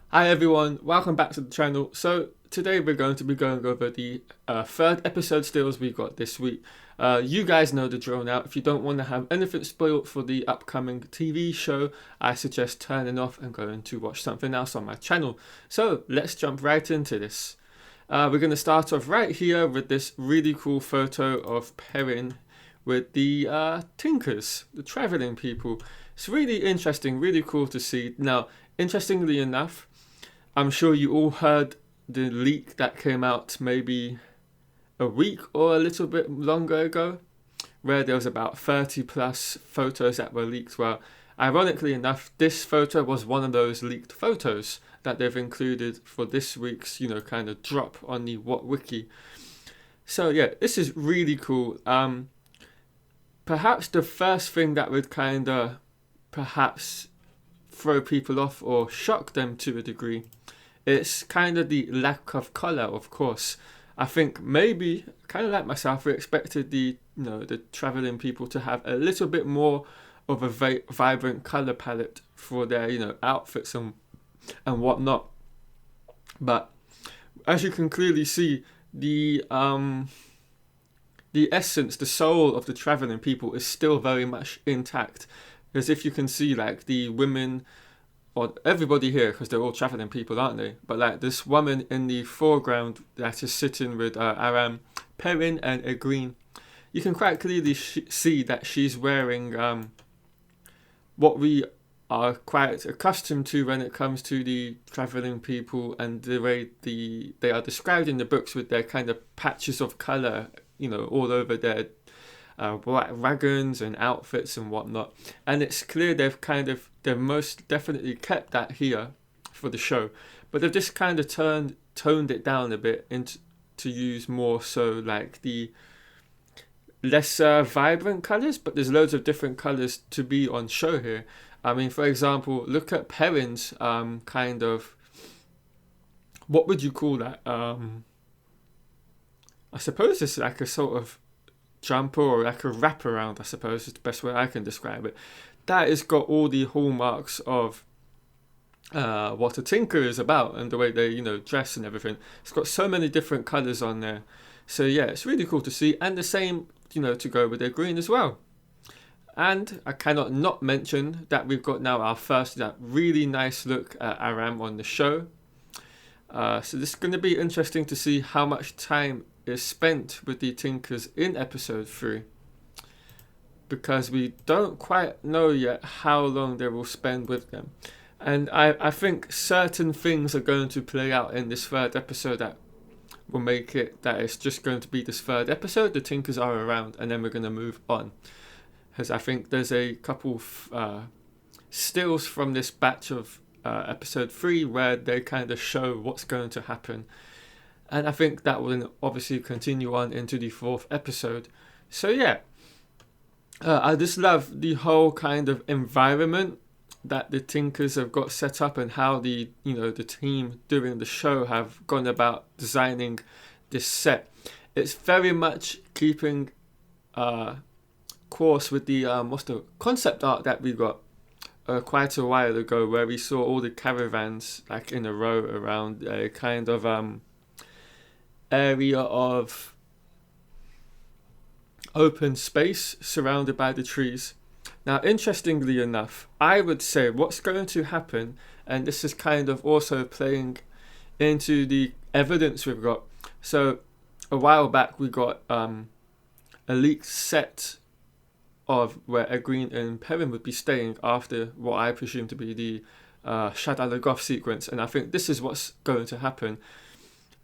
Hi everyone, welcome back to the channel. So today we're going to be going over the third episode stills we got this week. You guys know the drill now. If you don't want to have anything spoiled for the upcoming TV show, I suggest turning off and going to watch something else on my channel. So let's jump right into this. We're going to start off right here with this really cool photo of Perrin with the Tinkers, the traveling people. It's really interesting, really cool to see. Now, interestingly enough, I'm sure you all heard the leak that came out maybe a week or a little bit longer ago, where there was about 30 plus photos that were leaked. Well, ironically enough, this photo was one of those leaked photos that they've included for this week's, kind of drop on the What Wiki. So yeah, this is really cool. Perhaps the first thing that would kind of perhaps throw people off or shock them to a degree, it's kind of the lack of color. Of course, I think maybe kind of like myself, we expected the traveling people to have a little bit more of a vibrant color palette for their outfits and whatnot. But as you can clearly see, the essence, the soul of the traveling people is still very much intact. Because if you can see, like, the women, or everybody here, because they're all traveling people, aren't they? But like this woman in the foreground that is sitting with Aram, Perrin and Egwene, you can quite clearly see that she's wearing what we are quite accustomed to when it comes to the traveling people and the way they are described in the books, with their kind of patches of colour, all over their wagons and outfits and whatnot. And it's clear they've most definitely kept that here for the show, but they've just kind of toned it down a bit into to use more so like the lesser vibrant colors. But there's loads of different colors to be on show here. I mean, for example, look at Perrin's kind of, what would you call that? I suppose it's like a sort of jumper or like a wraparound, I suppose is the best way I can describe it. That has got all the hallmarks of what a tinker is about, and the way they dress and everything. It's got so many different colours on there. So yeah, it's really cool to see. And the same to go with their green as well. And I cannot not mention that we've got now our first that really nice look at Aram on the show. So this is going to be interesting to see how much time is spent with the Tinkers in episode 3, because we don't quite know yet how long they will spend with them. And I think certain things are going to play out in this third episode that will make it that it's just going to be this third episode, the Tinkers are around, and then we're going to move on. Because I think there's a couple stills from this batch of episode 3 where they kind of show what's going to happen. And I think that will obviously continue on into the 4th episode. So yeah, I just love the whole kind of environment that the Tinkers have got set up, and how the the team doing the show have gone about designing this set. It's very much keeping course with the what's the concept art that we got quite a while ago, where we saw all the caravans like in a row around a kind of area of open space surrounded by the trees. Now, interestingly enough, I would say what's going to happen, and this is kind of also playing into the evidence we've got. So a while back we got a leaked set of where Egwene and Perrin would be staying after what I presume to be the Shadala Goth sequence, and I think this is what's going to happen.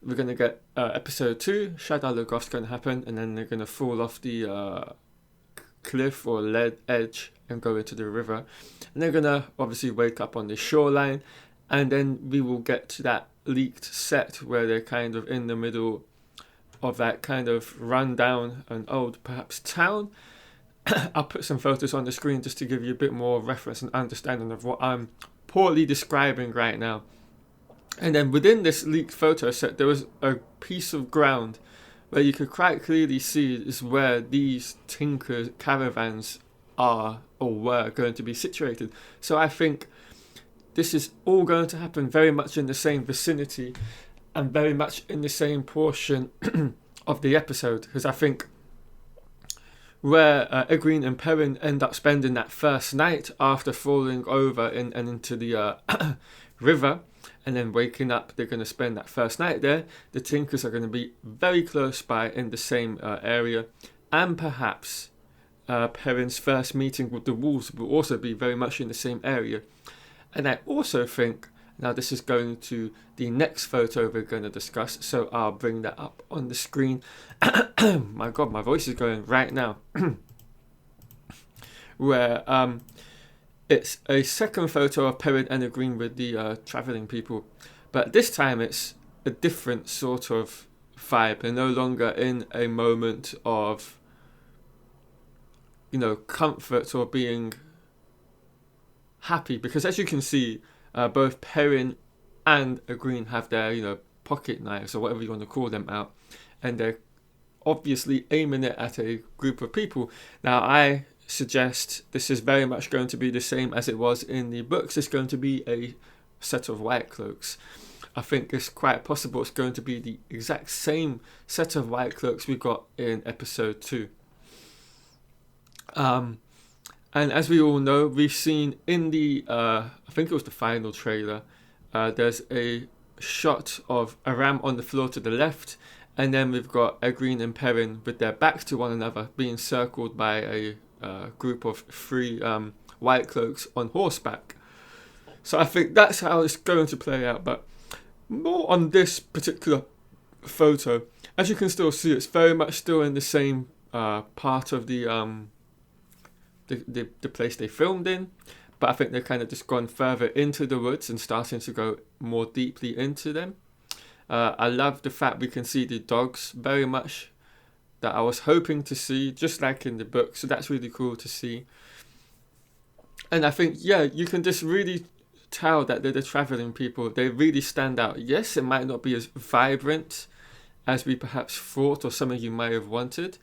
We're going to get episode 2, Shadala Goth's going to happen, and then they're going to fall off the cliff or lead edge and go into the river, and they're going to obviously wake up on the shoreline, and then we will get to that leaked set where they're kind of in the middle of that kind of rundown and old perhaps town. I'll put some photos on the screen just to give you a bit more reference and understanding of what I'm poorly describing right now. And then within this leaked photo set, there was a piece of ground where you could quite clearly see is where these Tinker caravans are or were going to be situated. So I think this is all going to happen very much in the same vicinity and very much in the same portion of the episode, because I think where Egwene and Perrin end up spending that first night after falling over and into the river and then waking up, they're going to spend that first night there. The Tinkers are going to be very close by in the same area, and perhaps Perrin's first meeting with the wolves will also be very much in the same area. And I also think, now this is going to the next photo we're going to discuss, so I'll bring that up on the screen. My God, my voice is going right now. Where it's a second photo of Perrin and Egwene with the travelling people, but this time it's a different sort of vibe. They're no longer in a moment of, comfort or being happy, because as you can see, both Perrin and Egwene have their pocket knives or whatever you want to call them out, and they're obviously aiming it at a group of people. Now I suggest this is very much going to be the same as it was in the books. It's going to be a set of Whitecloaks. I think it's quite possible it's going to be the exact same set of Whitecloaks we got in episode 2. And as we all know, we've seen in the, I think it was the final trailer, there's a shot of Aram on the floor to the left, and then we've got Egwene and Perrin with their backs to one another being circled by a group of 3 Whitecloaks on horseback. So I think that's how it's going to play out, but more on this particular photo. As you can still see, it's very much still in the same part of the place they filmed in, but I think they've kind of just gone further into the woods and starting to go more deeply into them. I love the fact we can see the dogs very much that I was hoping to see, just like in the book, so that's really cool to see. And I think, you can just really tell that they're the travelling people. They really stand out. Yes, it might not be as vibrant as we perhaps thought or some of you might have wanted,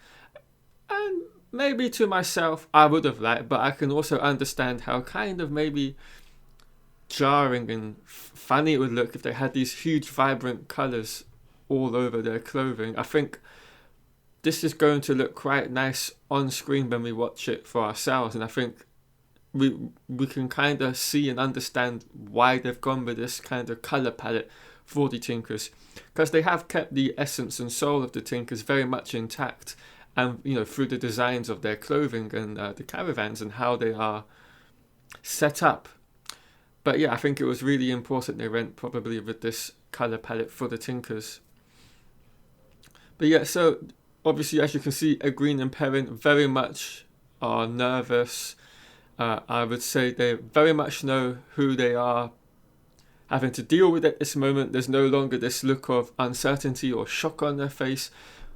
and maybe to myself I would have liked, but I can also understand how kind of maybe jarring and funny it would look if they had these huge vibrant colours all over their clothing. I think this is going to look quite nice on screen when we watch it for ourselves, and I think we can kind of see and understand why they've gone with this kind of colour palette for the Tinkers, because they have kept the essence and soul of the Tinkers very much intact, and through the designs of their clothing and the caravans and how they are set up. But I think it was really important they went probably with this colour palette for the Tinkers. But so obviously, as you can see, Egwene and Perrin very much are nervous. I would say they very much know who they are having to deal with at this moment. There's no longer this look of uncertainty or shock on their face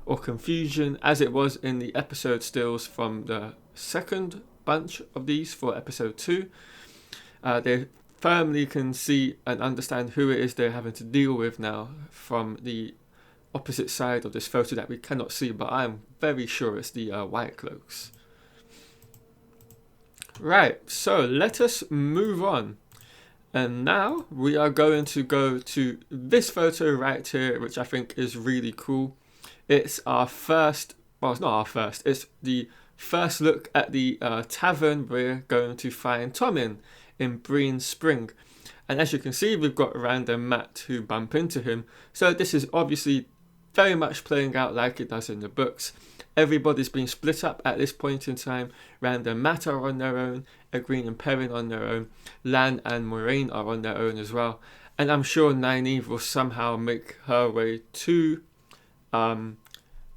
or confusion as it was in the episode stills from the second bunch of these for episode 2. They firmly can see and understand who it is they're having to deal with now from the opposite side of this photo that we cannot see, but I'm very sure it's the Whitecloaks. Right, so let us move on. And now we are going to go to this photo right here, which I think is really cool. It's our first, well, it's not our first, it's the first look at the tavern we're going to find Thom in Breen Spring. And as you can see, we've got Rand and Mat who bump into him. So this is obviously very much playing out like it does in the books. Everybody's been split up at this point in time. Rand and Mat are on their own, Egwene and Perrin on their own, Lan and Moiraine are on their own as well. And I'm sure Nynaeve will somehow make her way to Lan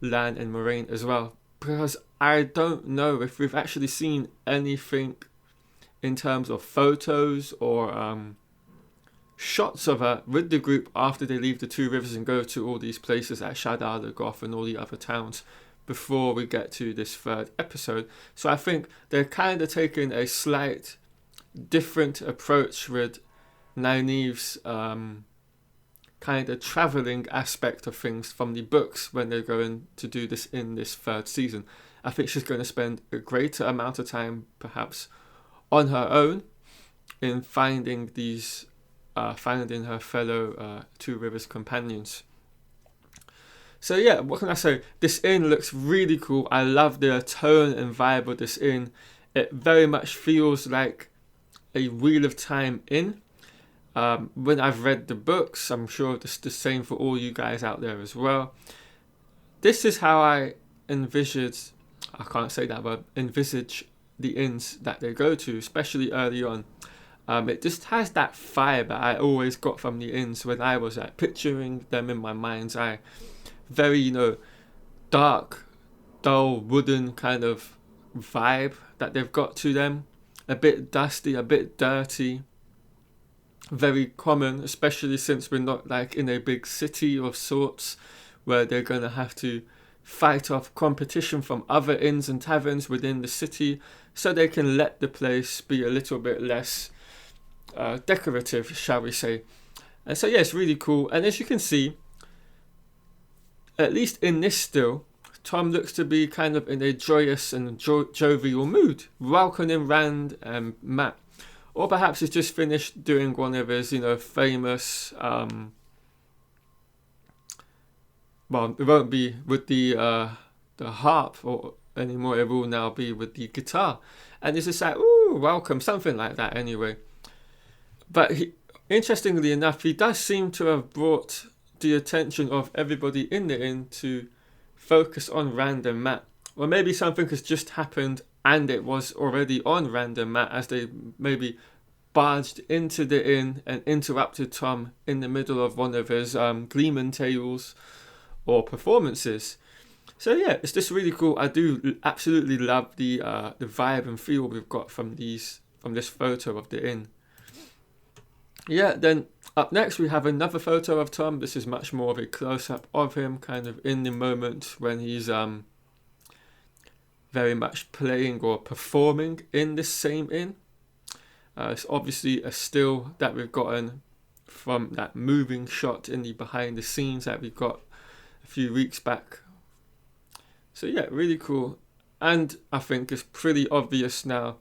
and Moiraine as well, because I don't know if we've actually seen anything in terms of photos or shots of her with the group after they leave the Two Rivers and go to all these places at Shadar Logoth and all the other towns before we get to this third episode. So I think they're kind of taking a slight different approach with Nynaeve's kind of travelling aspect of things from the books when they're going to do this in this third season. I think she's going to spend a greater amount of time perhaps on her own in finding finding her fellow Two Rivers companions. So yeah, what can I say? This inn looks really cool. I love the tone and vibe of this inn. It very much feels like a Wheel of Time inn. When I've read the books, I'm sure it's the same for all you guys out there as well. This is how I envisage the inns that they go to, especially early on. It just has that vibe that I always got from the inns when I was picturing them in my mind's eye. Very, dark, dull, wooden kind of vibe that they've got to them. A bit dusty, a bit dirty. Very common, especially since we're not like in a big city of sorts where they're going to have to fight off competition from other inns and taverns within the city, so they can let the place be a little bit less decorative, shall we say. And so yeah, it's really cool. And as you can see, at least in this still, Thom looks to be kind of in a joyous and jovial mood, welcoming Rand and Mat. Or perhaps he's just finished doing one of his, famous... well, it won't be with the harp or anymore. It will now be with the guitar. And it's just like, ooh, welcome, something like that anyway. But interestingly enough, he does seem to have brought the attention of everybody in the inn to focus on Rand and Mat. Or maybe something has just happened and it was already on Rand and Mat as they maybe barged into the inn and interrupted Thom in the middle of one of his Gleeman tales or performances. So yeah, it's just really cool. I do absolutely love the vibe and feel we've got from this photo of the inn. Yeah, then up next we have another photo of Thom. This is much more of a close-up of him, kind of in the moment when he's very much playing or performing in this same inn. It's obviously a still that we've gotten from that moving shot in the behind the scenes that we got a few weeks back. So yeah, really cool. And I think it's pretty obvious now.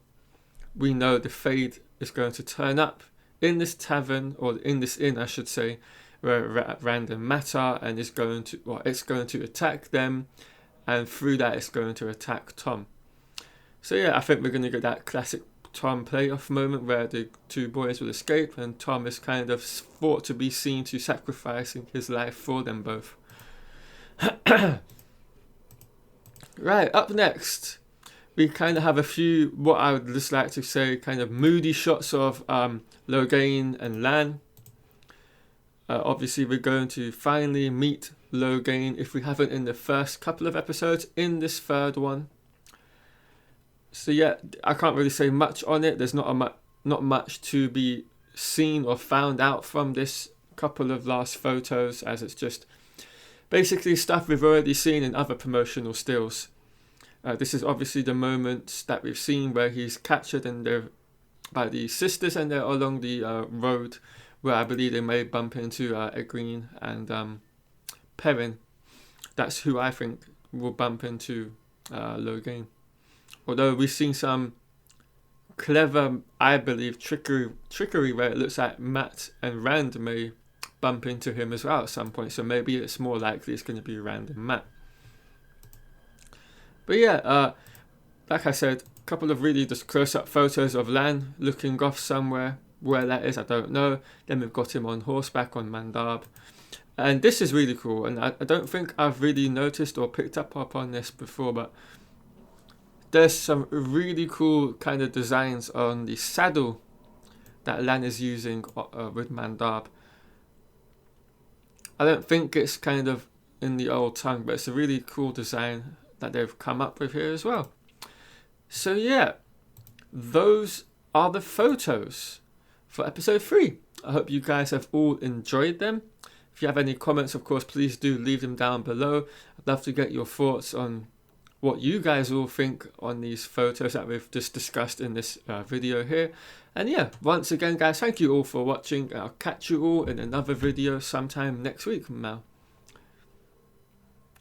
We know the Fade is going to turn up in this tavern, or in this inn I should say, where Rand and Mat are, and it's going to attack them, and through that it's going to attack Thom. So yeah, I think we're going to get that classic Thom playoff moment where the two boys will escape and Thom is kind of thought to be seen to sacrificing his life for them both. Right, up next we kind of have a few, what I would just like to say, kind of moody shots of Loghain and Lan. Obviously we're going to finally meet Loghain, if we haven't in the first couple of episodes, in this third one. So yeah, I can't really say much on it. There's not much to be seen or found out from this couple of last photos, as it's just basically stuff we've already seen in other promotional stills. This is obviously the moment that we've seen where he's captured by the sisters, and they're along the road where I believe they may bump into Egwene and Perrin. That's who I think will bump into Loghain. Although we've seen some clever, I believe, trickery where it looks like Mat and Rand may bump into him as well at some point. So maybe it's more likely it's going to be Rand and Mat. But yeah, like I said, a couple of really just close-up photos of Lan looking off somewhere. Where that is, I don't know. Then we've got him on horseback on Mandab. And this is really cool. And I don't think I've really noticed or picked up on this before, but there's some really cool kind of designs on the saddle that Lan is using with Mandab. I don't think it's kind of in the old tongue, but it's a really cool design that they've come up with here as well. So yeah, those are the photos for episode 3. I hope you guys have all enjoyed them. If you have any comments, of course, please do leave them down below. I'd love to get your thoughts on what you guys all think on these photos that we've just discussed in this video here. And yeah, once again guys, thank you all for watching. I'll catch you all in another video sometime next week now.